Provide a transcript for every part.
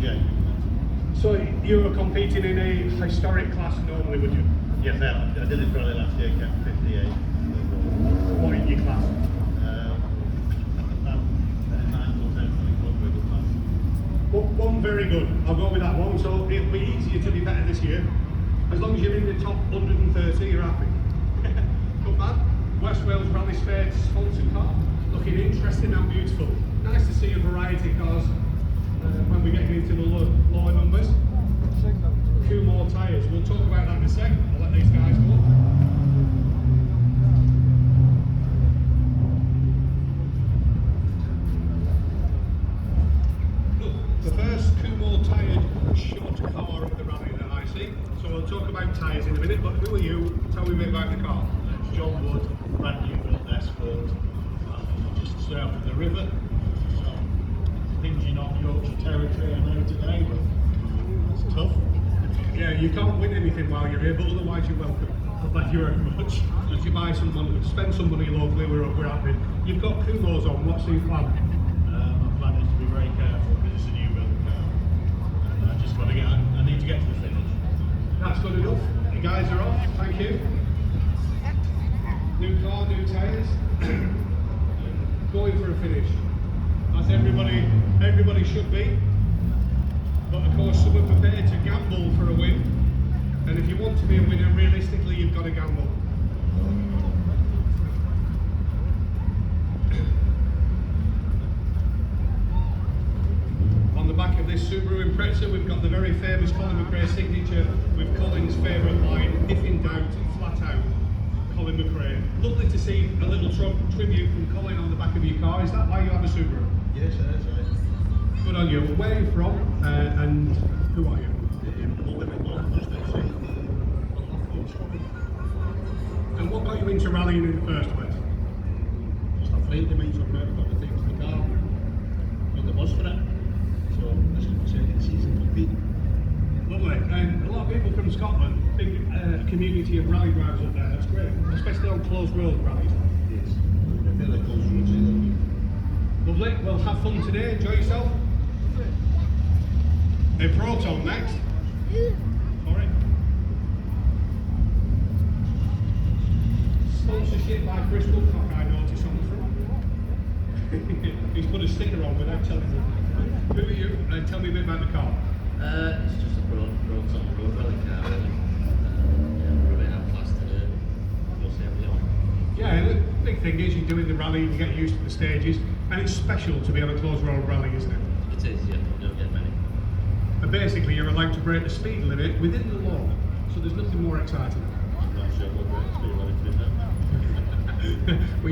yeah. So you were competing in a historic class normally, would you? Yes, I did it probably last year, kept 58. What in your class? One very good. I'll go with that one. So it'll be easier to be better this year. As long as you're in the top 130, you're happy. Not bad. West Wales Rally Fair sponsored car. Looking interesting and beautiful. Nice to see a variety of cars when we get into the lower numbers. 2 more tyres. We'll talk about that in a sec. I'll let these guys go. The first 2 more tired short car of the rally that I see. So we'll talk about tyres in a minute, but who are you? Tell me a bit about the car. It's John Wood, brand new built Escort, just straight out of the river. So, hinging on Yorkshire territory, I know today, but it's tough. Yeah, you can't win anything while you're here, but otherwise you're welcome. Thank you very much. If you buy some money, spend some money locally, we're happy. You've got Kumos on, what's the plan? My plan is to be very careful because it's a new build car. And I need to get to the finish. That's good enough. The guys are off, thank you. New car, new tyres. Going for a finish. As everybody should be. But of course, some are prepared to gamble for a win. And if you want to be a winner, realistically, you've got to gamble. On the back of this Subaru Impreza, we've got the very famous Colin McRae signature with Colin's favourite line, if in doubt, flat out, Colin McRae. Lovely to see a little tribute from Colin on the back of your car. Is that why you have a Subaru? Yes, that's right. Good on you. Where are you from and who are you? And what got you into rallying in the first place? Just a friend of mine from there got the thing to the car, on the bus for it. So this is my second season competing. Lovely. And a lot of people from Scotland, big community of rally drivers up there. That's great, especially on closed road rallies. Yes, I feel like close roads either. Lovely. Well, have fun today. Enjoy yourself. A Proton next. Sorry. Sponsorship by Bristol Cock, I noticed on the front. He's put a sticker on without telling me. Who are you? And tell me a bit about the car. It's just a Proton road rally car, really. We're a bit outclassed today. We'll see how we go. Yeah, and the big thing is you're doing the rally, you get used to the stages, and it's special to be on a closed road rally, isn't it? It is, yeah. You don't get many. And basically, you're allowed to break the speed limit within the law, so there's nothing more exciting. I'm not sure what the speed limit is now. Well,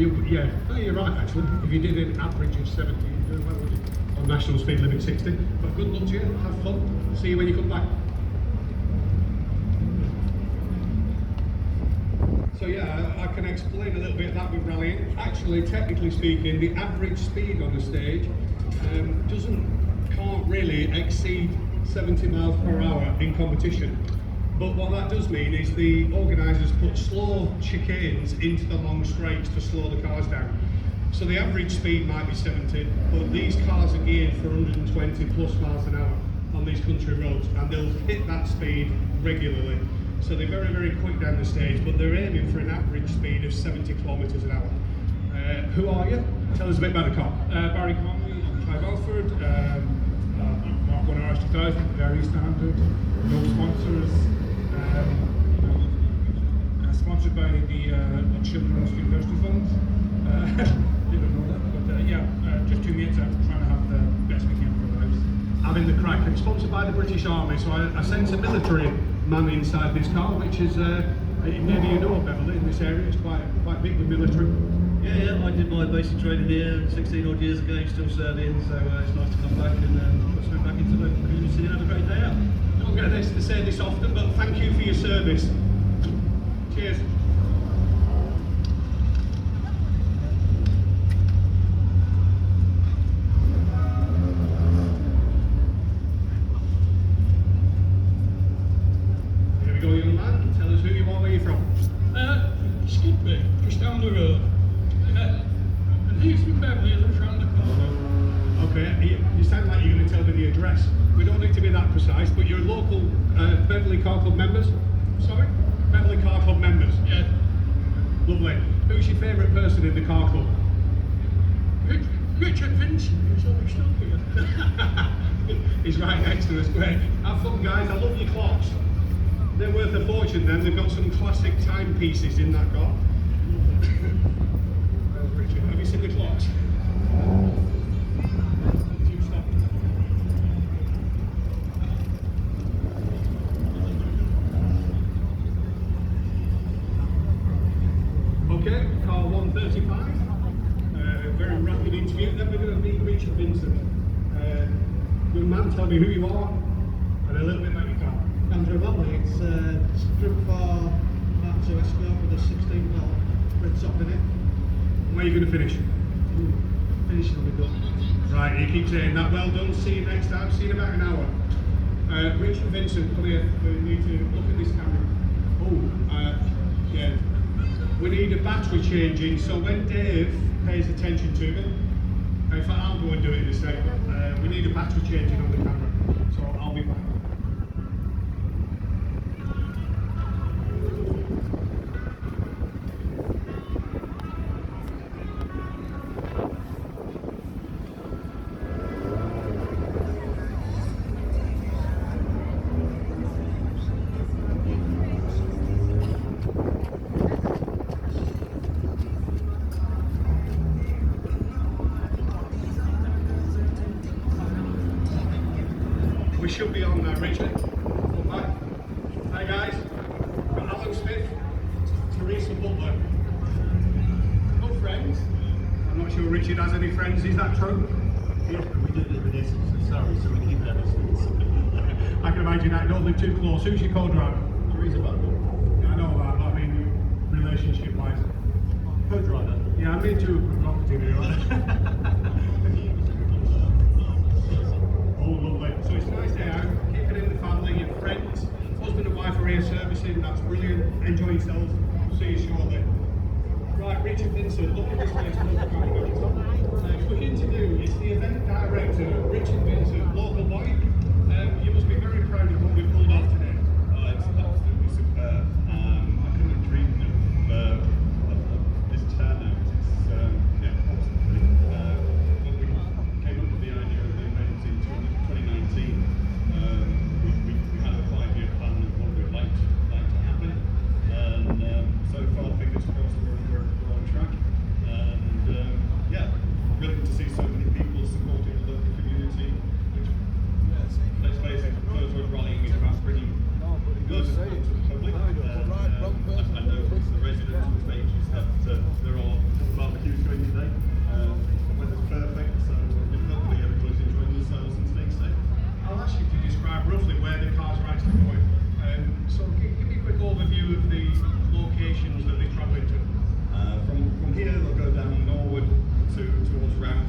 you're right actually. If you did an average of 70, you're doing well, would you? On national speed limit 60. But good luck to you, have fun. See you when you come back. So yeah, I can explain a little bit of that with rallying. Actually, technically speaking, the average speed on the stage can't really exceed 70 miles per hour in competition. But what that does mean is the organisers put slow chicanes into the long straights to slow the cars down. So the average speed might be 70, but these cars are geared for 120 plus miles an hour on these country roads, and they'll hit that speed regularly. So they're very, very quick down the stage, but they're aiming for an average speed of 70 kilometres an hour. Who are you? Tell us a bit about the car. Barry Conley, Clive Alford, Mark 1 RS2000, very standard, no sponsors, sponsored by the Children's University Funds. Didn't know that, but just 2 minutes out trying to have the best we can for lives. Having the crack, and sponsored by the British Army, so I sense a military man inside this car, which is, maybe you know Beverley in this area, it's quite big with military. Yeah, I did my basic training here 16 odd years ago, still serving, so it's nice to come back and put something back into the community and have a great day out. Don't get this to say this often, but thank you for your service. Cheers. Here we go, young man. Tell us who you are, where you're from. Skidby, just down the road. And he's from Beverley, lives round the corner. Okay, you sound like you're going to tell me the address. We don't need to be that precise, but you're local Beverley Car Club members? Sorry? Beverley Car Club members? Yeah. Lovely. Who's your favourite person in the car club? Richard Vincent. He's always still here. He's right next to us. Great. Have fun, guys. I love your clocks. They're worth a fortune then. They've got some classic timepieces in that car. Richard, have you seen the clocks? Okay, car 135. Very rapid interview. Then we're going to meet Richard Vincent. Young man, tell me who you are and a little bit about your car. Andrew Beverley, it's Strip 4 Mark II Escort with a 16-volt red top in it. Where are you going to finish? Finishing will be good. Right, you keep saying that. Well done. See you next time. See you in about an hour. Richard Vincent, come here. We need to look at this camera. Oh, yeah. We need a battery changing, so when Dave pays attention to me, in fact I'll go and do it in a second. We need a battery changing on the camera, so I'll be back. We should be on now, Richard. Hi. Hi guys. Got Alan Smith, Teresa Butler. No friends. I'm not sure Richard has any friends, is that true? Yeah, we do live in Essex, sorry, so we keep that distance. I can imagine that, don't live too close. Who's your co-driver? Teresa Butler. Yeah, I know that, but I mean relationship wise. Co-driver. Yeah, I'm into property now. Oh, lovely. So it's a nice day out, keep it in the family, your friends, husband and wife are here servicing, that's brilliant. Enjoy yourselves. See you shortly. Right, Richard Vincent, look at this place. Quick interview, it's the event director, Richard Vincent, local boy. You must be very proud of what we pulled off today. It's absolutely superb. I couldn't have dreamed of this turnout. It's absolutely. When we came up with the idea of the event in 2019, we had a 5-year plan of what we'd like to happen, and so far, fingers crossed, we're on track. And brilliant to see so many people supporting the local community. Which, let's face it, first word rallying is about bringing good to the public. I know the residents and stages that they're all barbecues going today. The weather's perfect, so hopefully everybody's enjoying themselves and staying safe. I'll ask you to describe roughly where the cars are actually going. So give me a quick overview of the locations that they travel into. From here, they'll go down norward towards Round,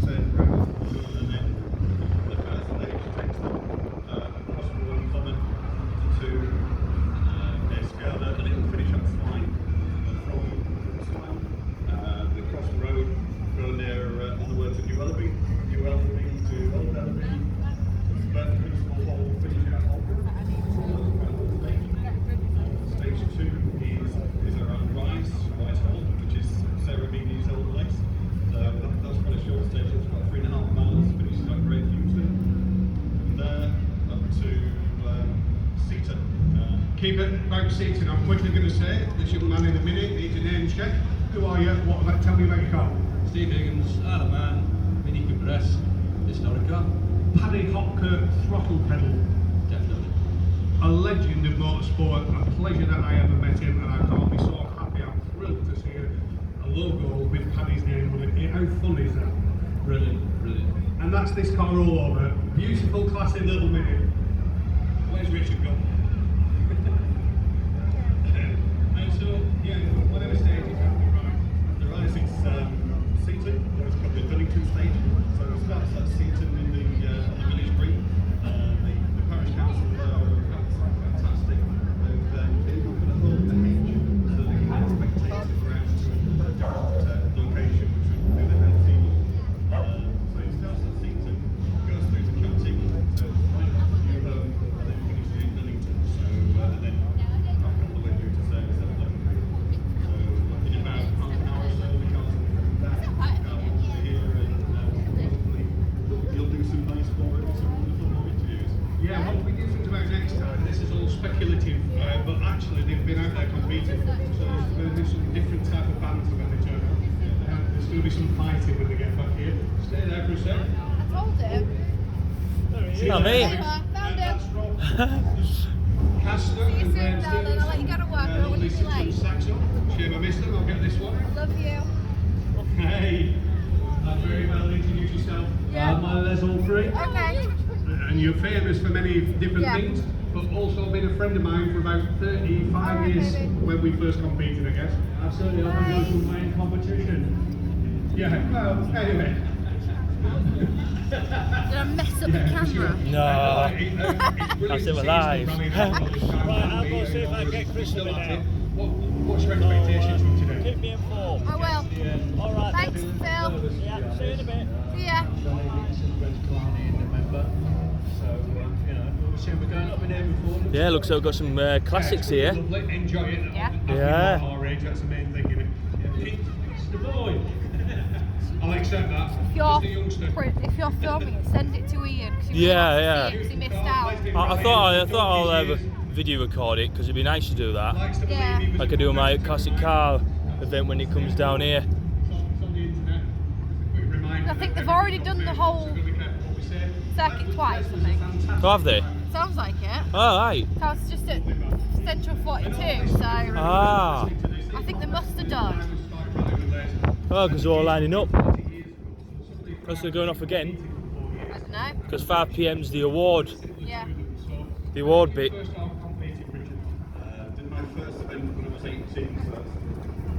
and then the first stage takes them across Royal Common to near Skirler, and it will finish up Swine. From Swine, they cross the road, go near on the way to New Ellerby to Old Ellerby, Burton Principal Hall, finishing at Holbrook. Stage 2 is around Rice Hall, which is Sarah Beanie's old place. So that's quite a short stage, it's about 3.5 miles, finishes at Great Houston. From there up to Seaton. Keep it about Seaton. I'm quickly going to say, this young man in a minute needs a name check. Who are you? Tell me about your car. Steve Higgins, Isle of Man, Mini Compress, Historica. Paddy Hopkirk throttle pedal. Definitely. A legend of motorsport, a pleasure that I ever met him, and I can't be so happy. I'm thrilled to see a logo with Paddy's name on it. How fun is that? Brilliant, brilliant. And that's this car all over. Beautiful, classy little Mini. Where's Richard gone? And so, yeah, whatever stage is happening, right? The Rise is Seaton, there's a couple of Dunnington stage, so it starts at Seaton on the village green. The parish council are fantastic. They've put a whole page so they can get spectators around to a different location, which would do the health field. So it starts at Seaton, goes through to Celtic, speculative, but actually they've been out there competing. So there's going to be some different type of bands when they turn up. There's going to be some fighting when they get back here. Stay there for a sec. I told him. Not me. Found him. Castor See you and soon, Graham darling. I'll let you go to work. I don't want you to be late. Saxo. Shame I missed them. I'll get this one. Love you. Hey, very well. Introduce yourself. Yeah. My Les all three. Okay. And you're famous for many different things, but also been a friend of mine for about 35 years when we first competed, I guess. Absolutely, I think those were main competition. Yeah, well, anyway. Did I mess up the camera? No. I still alive. Right, I'll go see if I can get Chris in now. What's your expectations from today? Keep me informed. I will. All right. Thanks, Phil. Yeah, see you in a bit. See ya. Yeah, looks like we've got some classics here. Lovely. Enjoy it. Yeah. Yeah. Our age, that's the main thing, isn't it? It's the boy. I'll accept that. Just a youngster. If you're filming it, send it to Ian. 'Cause Yeah. He missed out. I thought I'll have a video record it because it'd be nice to do that. Likes to believe Yeah. he was I could do my classic car event when it comes down here. It's on the internet. Just a quick reminder I think that they've already everything's done the on whole so be careful what we say. circuit twice, I think. Oh, have they? Sounds like it. Oh, right. So it's just at Central 42, so Ah. I think they must have done. Oh, because they're all lining up. Because they're going off again. I don't know. Because 5 PM's the award. Yeah. The award bit. Did my first event when I was 18, so that's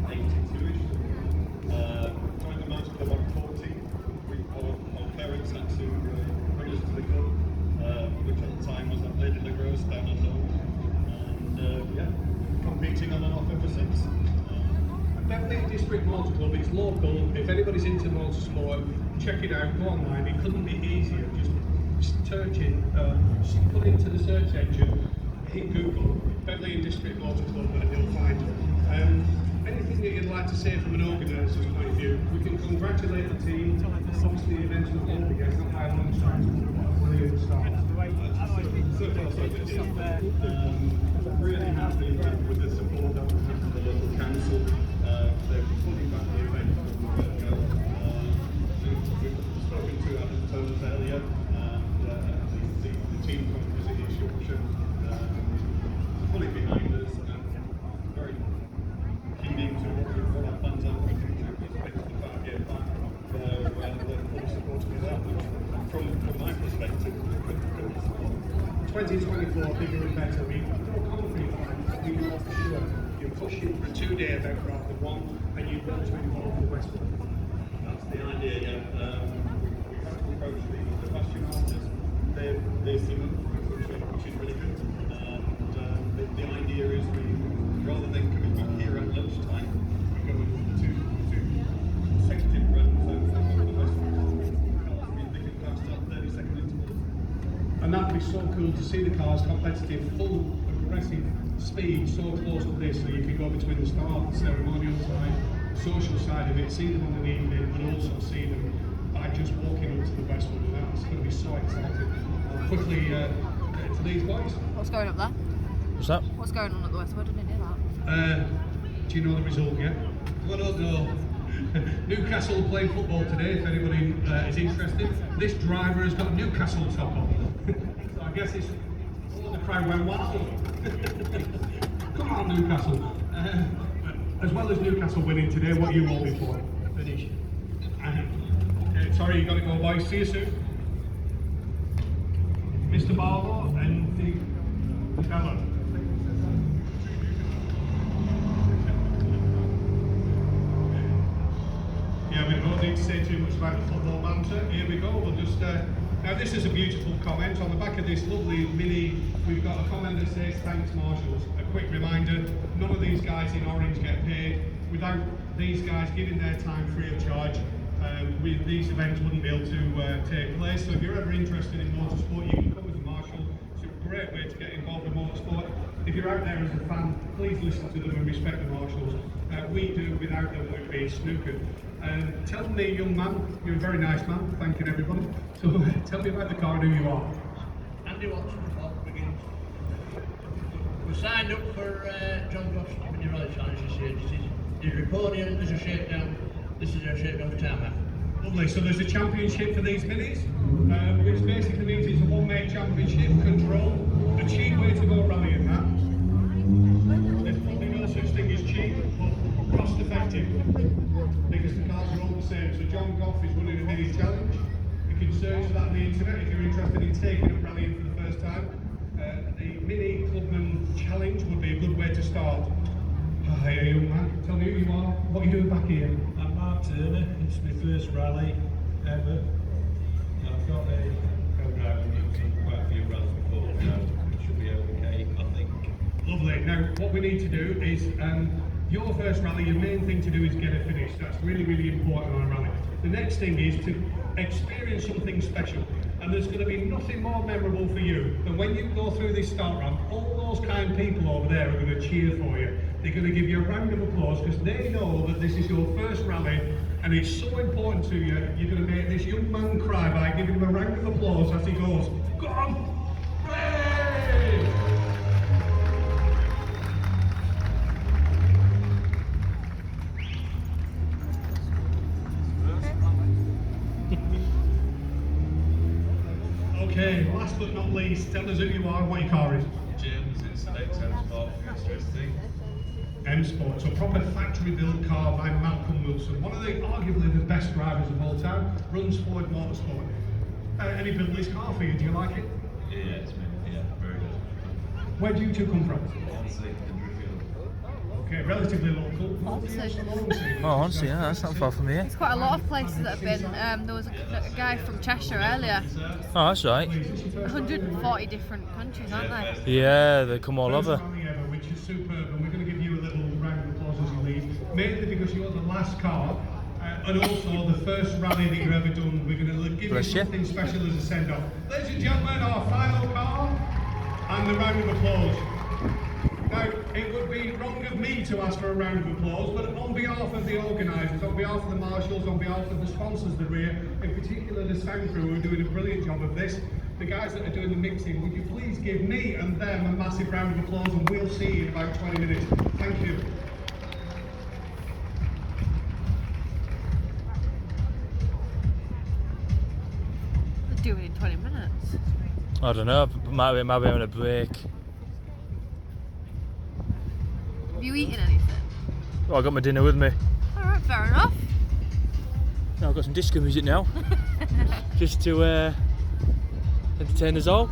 82ish. Joined the match club at 14. Our parents had to bring us to the club, which at the time was at Lady Lagros down on Low. And yeah, competing on and off ever since. Beverley District Motor Club, it's local. If anybody's into motorsport, check it out, go online. It couldn't be easier. Just search in, just put into the search engine, hit Google, Beverley District Motor Club, and you'll find it. Anything that you'd like to say from an organiser's point of view? We can congratulate the team. Obviously, the events were all together, not by a long shot. Brilliant start. So far, so good. Really happy with the support that we have from the local council. They're fully back the event from the get-go. We've spoken to Adam Tones earlier, and the team from Visiting Yorkshire fully behind us and very keen into what our plans are for the future. We expect the 5-year plan. They're fully supporting us out, which from my perspective, good support. 2024, bigger and better. We feel confident that we know for sure you're pushing for a 2-day event rather than one, and you want to involve the Westwood. That's the idea, yeah. We have to approach the pasture masters. They seem up for it, which is really good. And the idea is we, rather than coming back here at lunchtime, we go into two consecutive runs over the Westwood. They can pass at 30-second intervals. And that'd be so cool to see the cars competitive, full, aggressive speed so close to this, so you can go between the start, the ceremonial side, social side of it, see them on the evening, and also see them by just walking up to the Westwood, and that's going to be so exciting. I'll quickly to these boys. What's going up there? What's that? What's going on at the Westwood? I didn't hear that. Do you know the result yet? I don't know. Newcastle are playing football today, if anybody is interested. This driver has got a Newcastle top on. So I guess it's all the crowd went wow. Come on, Newcastle. As well as Newcastle winning today, what are you hoping for? Finish. Okay, sorry, you got to go, boys. See you soon. Mr. Barlow and the fella. Yeah, we don't need to say too much about the football banter. Here we go. We'll just. Now, this is a beautiful comment. On the back of this lovely mini, we've got a comment that says, "Thanks, marshals." A quick reminder: none of these guys in orange get paid. Without these guys giving their time free of charge, these events wouldn't be able to take place. So, if you're ever interested in motorsport, you can come as a marshal. It's a great way to get involved in motorsport. If you're out there as a fan, please listen to them and respect the marshals. We do. Without them, we'd be snookered. Tell me, young man, you're a very nice man, thanking everybody. So tell me about the car and who you are. Andy Watson, Begins. We signed up for John Goff's Mini Rally Challenge this year. This is Riponian, there's a shakedown. This is our shakedown for tarmac. Lovely, so there's a championship for these minis, which basically means it's a one-mate championship, control, a cheap way to go rallying that. There's probably no such thing as cheap, but cost-effective, because the cars are all the same. So John Goff is running a mini challenge. You can search for that on the internet if you're interested in taking up rallying for the first time. The Mini Clubman Challenge would be a good way to start. Hi, young man. Tell me who you are. What are you doing back here? I'm Mark Turner. It's my first rally ever. I've got a co-driver who's done quite a few rallies before, so it should be okay, I think. Lovely. Now, what we need to do is, your first rally, your main thing to do is get it finished. That's really, really important on a rally. The next thing is to experience something special. And there's going to be nothing more memorable for you than when you go through this start ramp, all those kind people over there are going to cheer for you. They're going to give you a round of applause because they know that this is your first rally and it's so important to you. You're going to make this young man cry by giving him a round of applause as he goes, go on! Hooray! Okay, last but not least, tell us who you are and what your car is. James, it's an XM Sport Futuristic. M Sport, so proper factory built car by Malcolm Wilson, one of the arguably the best drivers of all time, runs Ford Motorsport. Any built this car for you, do you like it? Yeah, it's me. Yeah, very good. Where do you two come from? Honestly, the Driffield. Okay, relatively local. Oh, honestly, yeah, that's not far from here. There's quite a lot of places that have been. There was a guy from Cheshire earlier. Oh, that's right. 140 different countries, aren't there? Yeah, they come all over. Rally ever, which is superb, and we're going to give you a little round of applause as you leave, mainly because you're the last car, and also the first rally that you've ever done. We're going to give you something special as a send-off. Ladies and gentlemen, our final car, and the round of applause. Now, it would be wrong of me to ask for a round of applause, but on behalf of the organisers, on behalf of the marshals, on behalf of the sponsors that are here, in particular the sound crew who are doing a brilliant job of this, the guys that are doing the mixing, would you please give me and them a massive round of applause, and we'll see you in about 20 minutes. Thank you. They're doing it in 20 minutes. I don't know, might be having a break. Have you eaten anything? Oh, I got my dinner with me. Alright, fair enough. Now I've got some disco music now, just to entertain us all.